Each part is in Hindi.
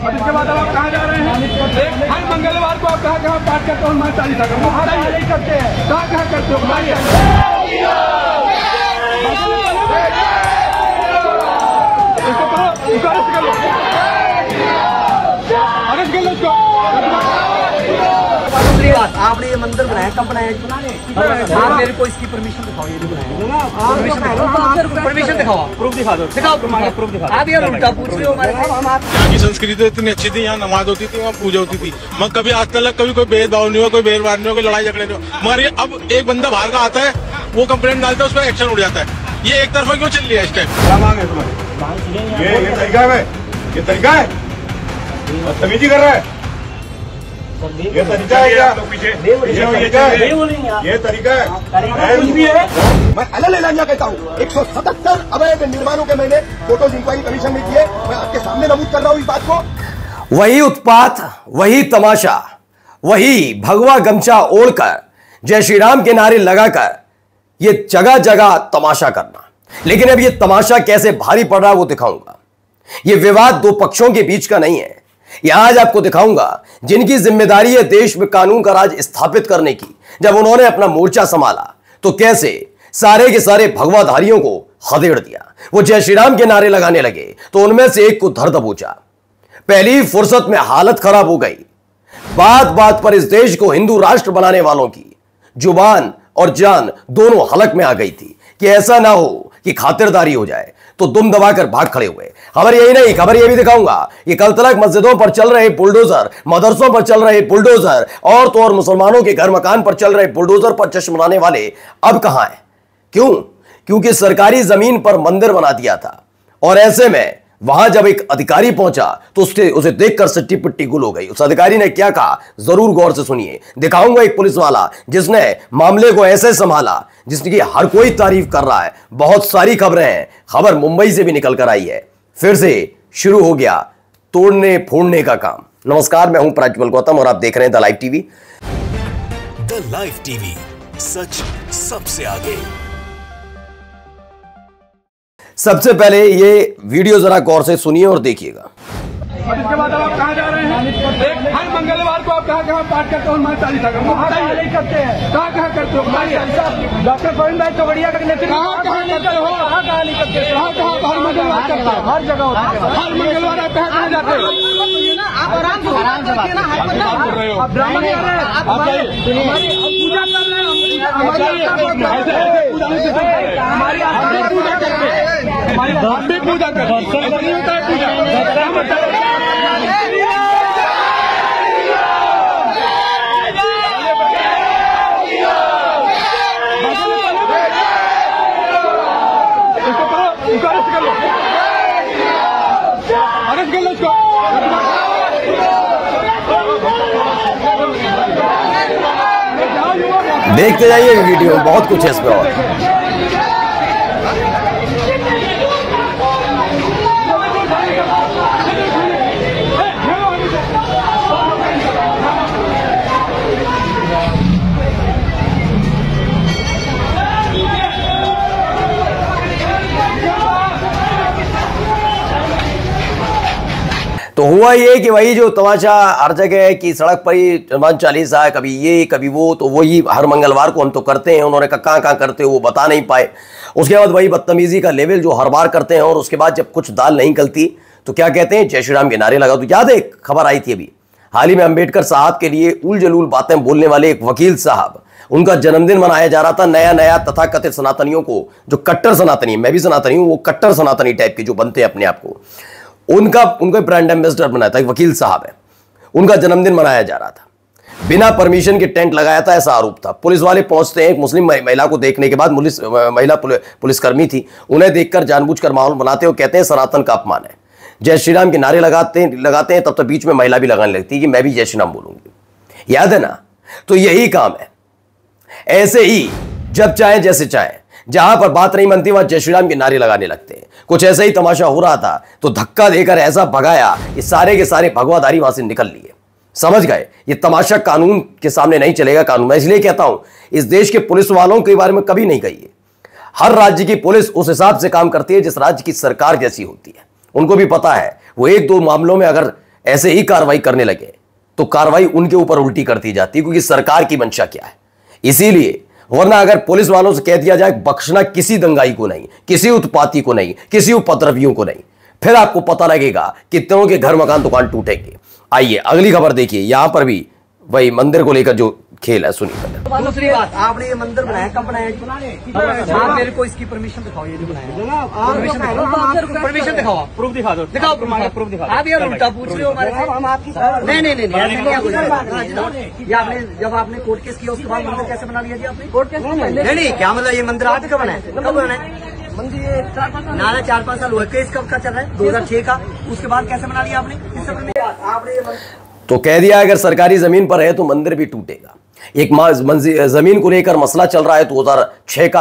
और इसके बाद आप कहाँ जा रहे हैं? हर मंगलवार को आप कहाँ पाठ करते हो? हनुमान चालीसा करते हैं। कहाँ करते हो? आपने ये मंदिर बनाया, कब बनाया? आप मेरे को इसकी परमिशन दिखाओ। ये परमिशन दिखाओ, प्रूफ दिखा दो। प्रूफ दिखाओ। आप यार उल्टा पूछ रहे हो हमारे। यहाँ की संस्कृति इतनी अच्छी थी, यहाँ नमाज होती थी, वहाँ पूजा होती थी। मगर कभी आज तक कभी कोई भेदभाव नहीं हुआ, कोई बेरबार नहीं हुआ, कोई लड़ाई झगड़े नहीं हुआ। मगर ये अब एक बंदा बाहर का आता है, वो कंप्लेंट डालता है, उस पर एक्शन उठ जाता है। ये एक तरफा क्यों चल रही है इस टाइम? क्या मांग है तुम्हारी? ये तरीका है? ये तरीका है? बदतमीजी कर रहा है? ये तरीका है क्या? ये तरीका है? कुछ भी है? मैं अलग एलानिया कहता हूँ। 177 अवैध निर्माणों के मैंने फोटोज इंक्वायरी कमीशन में किए। मैं आपके सामने नमूद कर रहा हूँ इस बात को। वही उत्पात, वही तमाशा, वही भगवा गमछा ओढ़कर जय श्री राम के नारे लगाकर ये जगह जगह तमाशा करना। लेकिन अब ये तमाशा कैसे भारी पड़ रहा है वो दिखाऊंगा। ये विवाद दो पक्षों के बीच का नहीं है। यह आज आपको दिखाऊंगा जिनकी जिम्मेदारी है देश में कानून का राज स्थापित करने की। जब उन्होंने अपना मोर्चा संभाला तो कैसे सारे के सारे भगवाधारियों को खदेड़ दिया। वो जय श्री राम के नारे लगाने लगे तो उनमें से एक को धर दबोचा। पहली फुर्सत में हालत खराब हो गई। बात बात पर इस देश को हिंदू राष्ट्र बनाने वालों की जुबान और जान दोनों हलक में आ गई थी कि ऐसा ना हो कि खातिरदारी हो जाए, तो दुम दबाकर भाग खड़े हुए। खबर यही नहीं, खबर यह भी दिखाऊंगा कि कल तक मस्जिदों पर चल रहे बुलडोजर, मदरसों पर चल रहे बुलडोजर और तो और मुसलमानों के घर मकान पर चल रहे बुलडोजर पर जश्न मनाने वाले अब कहां हैं? क्यों? क्योंकि सरकारी जमीन पर मंदिर बना दिया था। और ऐसे में वहां जब एक अधिकारी पहुंचा तो उसे देखकर सट्टी पिट्टी गुल हो गई। उस अधिकारी ने क्या कहा जरूर गौर से सुनिए। दिखाऊंगा एक पुलिस वाला जिसने मामले को ऐसे संभाला जिसकी हर कोई तारीफ कर रहा है। बहुत सारी खबरें हैं। खबर मुंबई से भी निकल कर आई है। फिर से शुरू हो गया तोड़ने फोड़ने का काम। नमस्कार, मैं हूं प्रज्वल गौतम और आप देख रहे हैं the live TV. The live TV, सच सबसे आगे। सबसे पहले ये वीडियो जरा गौर से सुनिए और देखिएगा। और इसके बाद आप कहाँ जा रहे हैं? हर मंगलवार को आप कहाँ पाठ करते हो? हनुमान चालीसा करते हैं। कहाँ करते हो? डॉक्टर गोविंद भाई चौगड़िया का नेतृत्व कहाँ करते हो? कहाँ नहीं करते? हर मंगलवार करते हो? हर जगह हर मंगलवार आप कहाँ जाते हो? आप आराम से बोल रहे हो। आप ड्रामा कर रहे हैं। आप पूजा कर रहे हैं। हमारी पूजा करते हैं। हम भी पूजा करते हैं। देखते जाइए वीडियो, बहुत कुछ है इसमें और। तो हुआ ये कि वही जो तमाशा हर जगह है कि सड़क पर ही हनुमान चालीसा है, कभी ये कभी वो, तो वही हर मंगलवार को हम तो करते हैं। उन्होंने कहाँ कहाँ करते हो वो बता नहीं पाए। उसके बाद वही बदतमीजी का लेवल जो हर बार करते हैं। और उसके बाद जब कुछ दाल नहीं गलती तो क्या कहते हैं, जय श्री राम के नारे लगा। तो याद है एक खबर आई थी अभी हाल ही में, अम्बेडकर साहब के लिए उल जलूल बातें बोलने वाले एक वकील साहब, उनका जन्मदिन मनाया जा रहा था। नया नया तथाकथित सनातनियों को, जो कट्टर सनातनी, मैं भी सनातनी हूं, वो कट्टर सनातनी टाइप के जो बनते हैं अपने आप को, उनका ब्रांड एम्बेसडर बनाया था। एक वकील साहब है, उनका जन्मदिन मनाया जा रहा था। बिना परमिशन के टेंट लगाया था, ऐसा आरोप था। पुलिस वाले पहुंचते हैं, एक मुस्लिम महिला को देखने के बाद, महिला पुलिसकर्मी थी, उन्हें देखकर जानबूझकर माहौल बनाते हो, कहते हैं सनातन का अपमान है। जय श्री राम के नारे लगाते हैं तब तक बीच में महिला भी लगाने लगती है कि मैं भी जय श्री राम बोलूंगी। याद है ना? तो यही काम है। ऐसे ही जब चाहे जैसे चाहे, जहां पर बात नहीं बनती वहां जय श्री राम के नारे लगाने लगते हैं। कुछ ऐसा ही तमाशा हो रहा था तो धक्का देकर ऐसा भगाया कि सारे के सारे भगवाधारी वहां से निकल लिए। समझ गए, ये तमाशा कानून के सामने नहीं चलेगा। कानून, मैं इसलिए कहता हूं इस देश के पुलिस वालों के बारे में कभी नहीं कहिए। हर राज्य की पुलिस उस हिसाब से काम करती है जिस राज्य की सरकार जैसी होती है। उनको भी पता है वो एक दो मामलों में अगर ऐसे ही कार्रवाई करने लगे तो कार्रवाई उनके ऊपर उल्टी करती जाती, क्योंकि सरकार की मंशा क्या है। इसीलिए वरना अगर पुलिस वालों से कह दिया जाए बख्शना किसी दंगाई को नहीं, किसी उत्पाती को नहीं, किसी उपद्रवियों को नहीं, फिर आपको पता लगेगा कितनों के घर मकान दुकान टूटेंगे। आइए अगली खबर देखिए। यहां पर भी वही मंदिर को लेकर जो खेल है सुनिए। दूसरी बात, आपने ये मंदिर बनाया, कब बनाया? आप मेरे को इसकी परमिशन दिखाओ, ये जो बनाया परमिशन दिखाओ, प्रूफ दिखा दो, दिखाओ प्रूफ दिखाओ। आप ये उल्टा पूछ रहे हो हमारे से, हम आपकी नहीं, ये आपने जब आपने कोर्ट केस किया उसके बाद मंदिर कैसे बना लिया जी आपने? कोर्ट केस नहीं, क्या मतलब ये मंदिर आज कब बनाया? कब बनाया मंदिर? नारा 4-5 साल हुआ। केस कब का चल रहा है? 2006 का। उसके बाद कैसे बना लिया आपने? आपने तो कह दिया अगर सरकारी जमीन पर है तो मंदिर भी टूटेगा। एक जमीन को लेकर मसला चल रहा है 2006 का,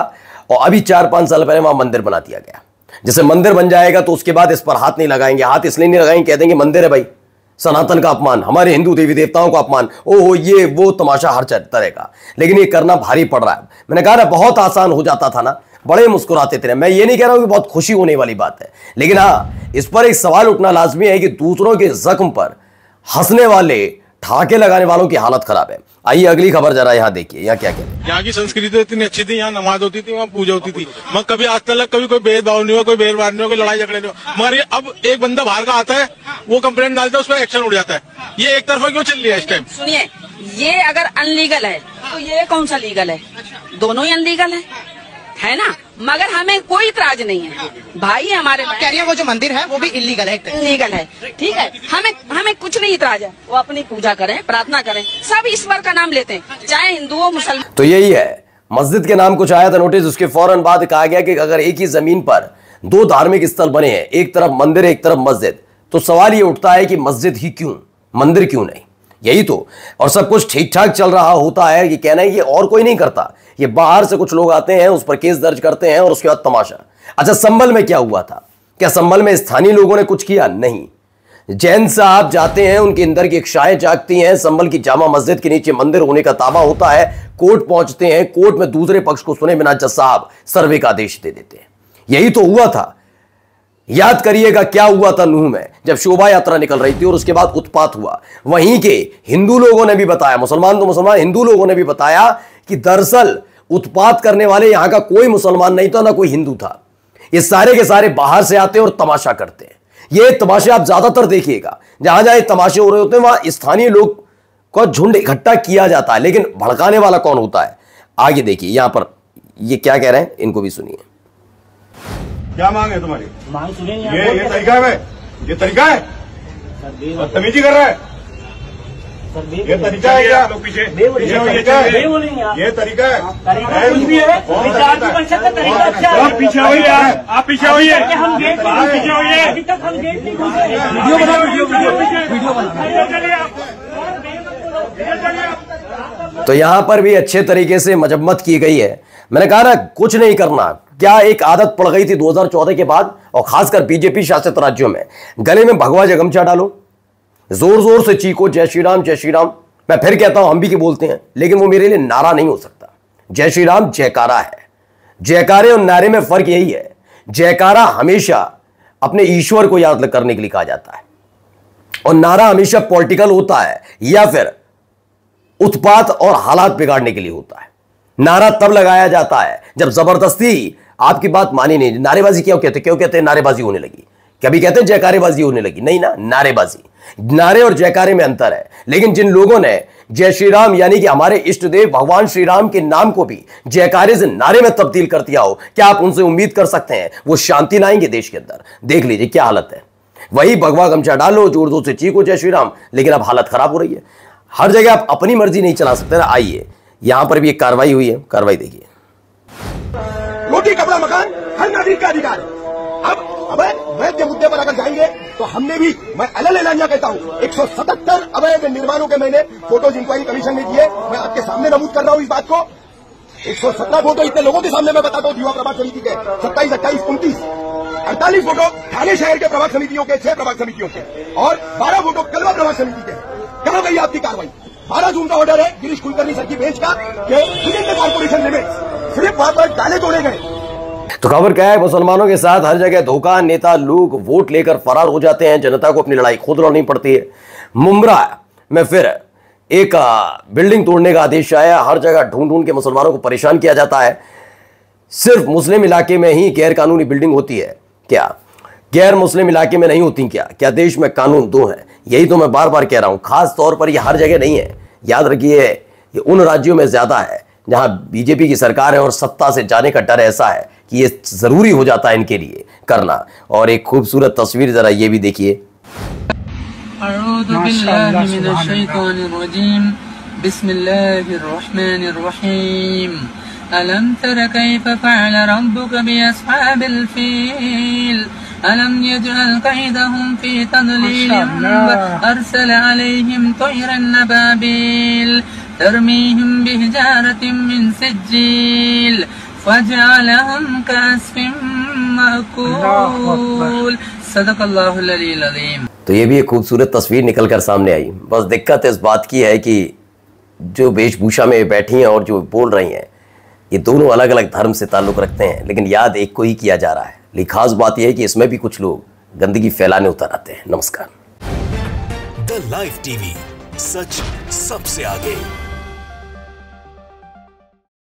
और अभी 4-5 साल पहले वहां मंदिर बना दिया गया। जैसे मंदिर बन जाएगा तो उसके बाद इस पर हाथ नहीं लगाएंगे। हाथ इसलिए नहीं लगाएंगे, कह देंगे मंदिर है भाई, सनातन का अपमान, हमारे हिंदू देवी देवताओं का अपमान, ओहो ये वो तमाशा हर तरह का। लेकिन ये करना भारी पड़ रहा है। मैंने कहा ना बहुत आसान हो जाता था ना, बड़े मुस्कुराते थे। मैं ये नहीं कह रहा हूं कि बहुत खुशी होने वाली बात है, लेकिन हाँ इस पर एक सवाल उठना लाजमी है कि दूसरों के जख्म पर हंसने वाले, ठाके लगाने वालों की हालत खराब है। आइए अगली खबर जरा यहाँ देखिए, यहाँ क्या कहते हैं। यहाँ की संस्कृति इतनी अच्छी थी, यहाँ नमाज होती थी, वहाँ पूजा होती थी, मगर कभी आज तक कभी कोई भेदभाव नहीं हुआ, कोई बेरवार नहीं हुआ, कोई लड़ाई झगड़े नहीं हुआ। मगर ये अब एक बंदा बाहर का आता है, वो कंप्लेंट डालता है, उस पर एक्शन उठ जाता है। ये एक तरफा क्यों चल रही है इस टाइम? सुनिए, ये अगर अनलीगल है तो ये कौन सा लीगल है? दोनों ही अनलीगल है ना। मगर हमें कोई इतराज नहीं है भाई, हमारे कह रही है वो जो मंदिर है वो भी इलीगल है, इलीगल है, ठीक है। हमें कुछ नहीं इतराज है, वो अपनी पूजा करें, प्रार्थना करें, सब ईश्वर का नाम लेते हैं, चाहे हिंदू हो मुसलमान। तो यही है, मस्जिद के नाम कुछ आया था नोटिस, उसके फौरन बाद कहा गया कि अगर एक ही जमीन पर 2 धार्मिक स्थल बने हैं, एक तरफ मंदिर एक तरफ मस्जिद, तो सवाल ये उठता है कि मस्जिद ही क्यों, मंदिर क्यों नहीं? यही तो। और सब कुछ ठीक ठाक चल रहा होता है, ये कहना है कि और कोई नहीं करता, ये बाहर से कुछ लोग आते हैं, उस पर केस दर्ज करते हैं और उसके बाद तमाशा। अच्छा, संभल में क्या हुआ था? क्या संभल में स्थानीय लोगों ने कुछ किया? नहीं। जैन साहब जाते हैं, उनके अंदर की इच्छाएं जागती हैं, संभल की जामा मस्जिद के नीचे मंदिर होने का दावा होता है, कोर्ट पहुंचते हैं, कोर्ट में दूसरे पक्ष को सुने बिना जज साहब सर्वे का आदेश दे देते हैं। यही तो हुआ था। याद करिएगा क्या हुआ था नूह में, जब शोभा यात्रा निकल रही थी और उसके बाद उत्पात हुआ। वहीं के हिंदू लोगों ने भी बताया, मुसलमान तो मुसलमान, हिंदू लोगों ने भी बताया कि दरअसल उत्पात करने वाले यहां का कोई मुसलमान नहीं था, ना कोई हिंदू था। ये सारे के सारे बाहर से आते हैं और तमाशा करते हैं। ये तमाशे आप ज्यादातर देखिएगा, जहां जहां तमाशे हो रहे होते हैं वहां स्थानीय लोग का झुंड इकट्ठा किया जाता है, लेकिन भड़काने वाला कौन होता है? आगे देखिए यहां पर ये क्या कह रहे हैं, इनको भी सुनिए। क्या मांग है तुम्हारी? मांग सुनिए। ये तरीका है, ये तरीका है, बदतमीजी कर रहा है, ये तरीका है क्या? पीछे ये तरीका है, ये तरीका है, कुछ भी है। आप पीछे होइए, आप पीछे होइए, हम गेट पीछे होइए, अभी तक हम गेट नहीं घुसे। वीडियो बना, वीडियो बना। तो यहां पर भी अच्छे तरीके से मजम्मत की गई है। मैंने कहा ना कुछ नहीं करना। क्या एक आदत पड़ गई थी 2014 के बाद, और खासकर बीजेपी शासित राज्यों में, गले में भगवा गमछा डालो, जोर जोर से चीखो जय श्री राम जय श्री राम। मैं फिर कहता हूं हम भी की बोलते हैं, लेकिन वो मेरे लिए नारा नहीं हो सकता। जय श्री राम जयकारा है। जयकारे और नारे में फर्क यही है, जयकारा हमेशा अपने ईश्वर को याद करने के लिए कहा जाता है, और नारा हमेशा पॉलिटिकल होता है या फिर उत्पात और हालात बिगाड़ने के लिए होता है। नारा तब लगाया जाता है जब जबरदस्ती आपकी बात मानी नहीं। नारेबाजी क्यों कहते हैं नारेबाजी होने लगी? कभी कहते हैं जयकारेबाजी होने लगी? नहीं ना, नारेबाजी। नारे और जयकारे में अंतर है। लेकिन जिन लोगों ने जय श्री राम यानी कि हमारे इष्ट देव भगवान श्री राम के नाम को भी जयकारे से नारे में तब्दील कर दिया हो, क्या आप उनसे उम्मीद कर सकते हैं वो शांति लाएंगे देश के अंदर? देख लीजिए क्या हालत है। वही भगवा गमछा डालो, जोर जोर से चीखो जय श्री राम, लेकिन अब हालत खराब हो रही है। हर जगह आप अपनी मर्जी नहीं चला सकते ना। आइए यहां पर भी एक कार्रवाई हुई है, कार्रवाई देखिए। रोटी कपड़ा मकान हर नागरिक का अधिकार है। अब अवैध मुद्दे पर अगर जाएंगे तो हमने भी, मैं अलग एलानिया कहता हूं, 177 अवैध निर्माणों के मैंने फोटोज इंक्वायरी कमीशन में दिए। मैं आपके सामने नमूद कर रहा हूं इस बात को। 117 फोटो इतने लोगों के सामने मैं बताता हूं, युवा प्रभाग समिति के 27, 28, 29, 48 फोटो थाने शहर के प्रभाग समितियों के, 6 प्रभाग समितियों के, और 12 फोटो कलवा प्रभाग समिति के। कहाँ गई आपकी कार्रवाई? 12 जून का ऑर्डर है गिरीश कुलकर्णी सर की बेंच का कि with in the corporation limits सिर्फ वहां पर डाले तोड़े गए। तो खबर क्या है, मुसलमानों के साथ हर जगह धोखा, नेता लोग वोट लेकर फरार हो जाते हैं, जनता को अपनी लड़ाई खुद लड़नी पड़ती है। मुंब्रा में फिर एक बिल्डिंग तोड़ने का आदेश आया, हर जगह ढूंढ ढूंढ के मुसलमानों को परेशान किया जाता है। सिर्फ मुस्लिम इलाके में ही गैर कानूनी बिल्डिंग होती है क्या? गैर मुस्लिम इलाके में नहीं होती क्या? क्या देश में कानून दो हैं? यही तो मैं बार बार कह रहा हूं, खास तौर पर ये हर जगह नहीं है। याद रखिए, ये उन राज्यों में ज्यादा है जहां बीजेपी की सरकार है और सत्ता से जाने का डर ऐसा है कि ये जरूरी हो जाता है इनके लिए करना। और एक खूबसूरत तस्वीर जरा ये भी देखिए। अलम तर कैफ फअल रब्बुक बिअस्हाबिल फील अलम यजअल कैदहुम फी तदलील अरसल अलैहिम तयरन नबाबिल तरमीहिम बिहिजारतिन मिन सिज्जील फजअलहुम कअस्फिन मअकूल। सदक़ल्लाहुल अलीयुल अज़ीम। तो ये भी एक खूबसूरत तस्वीर निकल कर सामने आई। बस दिक्कत इस बात की है कि जो वेशभूषा में बैठी हैं और जो बोल रही हैं, ये दोनों अलग अलग धर्म से ताल्लुक रखते हैं, लेकिन याद एक को ही किया जा रहा है। लेकिन खास बात यह है कि इसमें भी कुछ लोग गंदगी फैलाने उतर आते हैं। नमस्कार। द लाइव टीवी, सच सबसे आगे।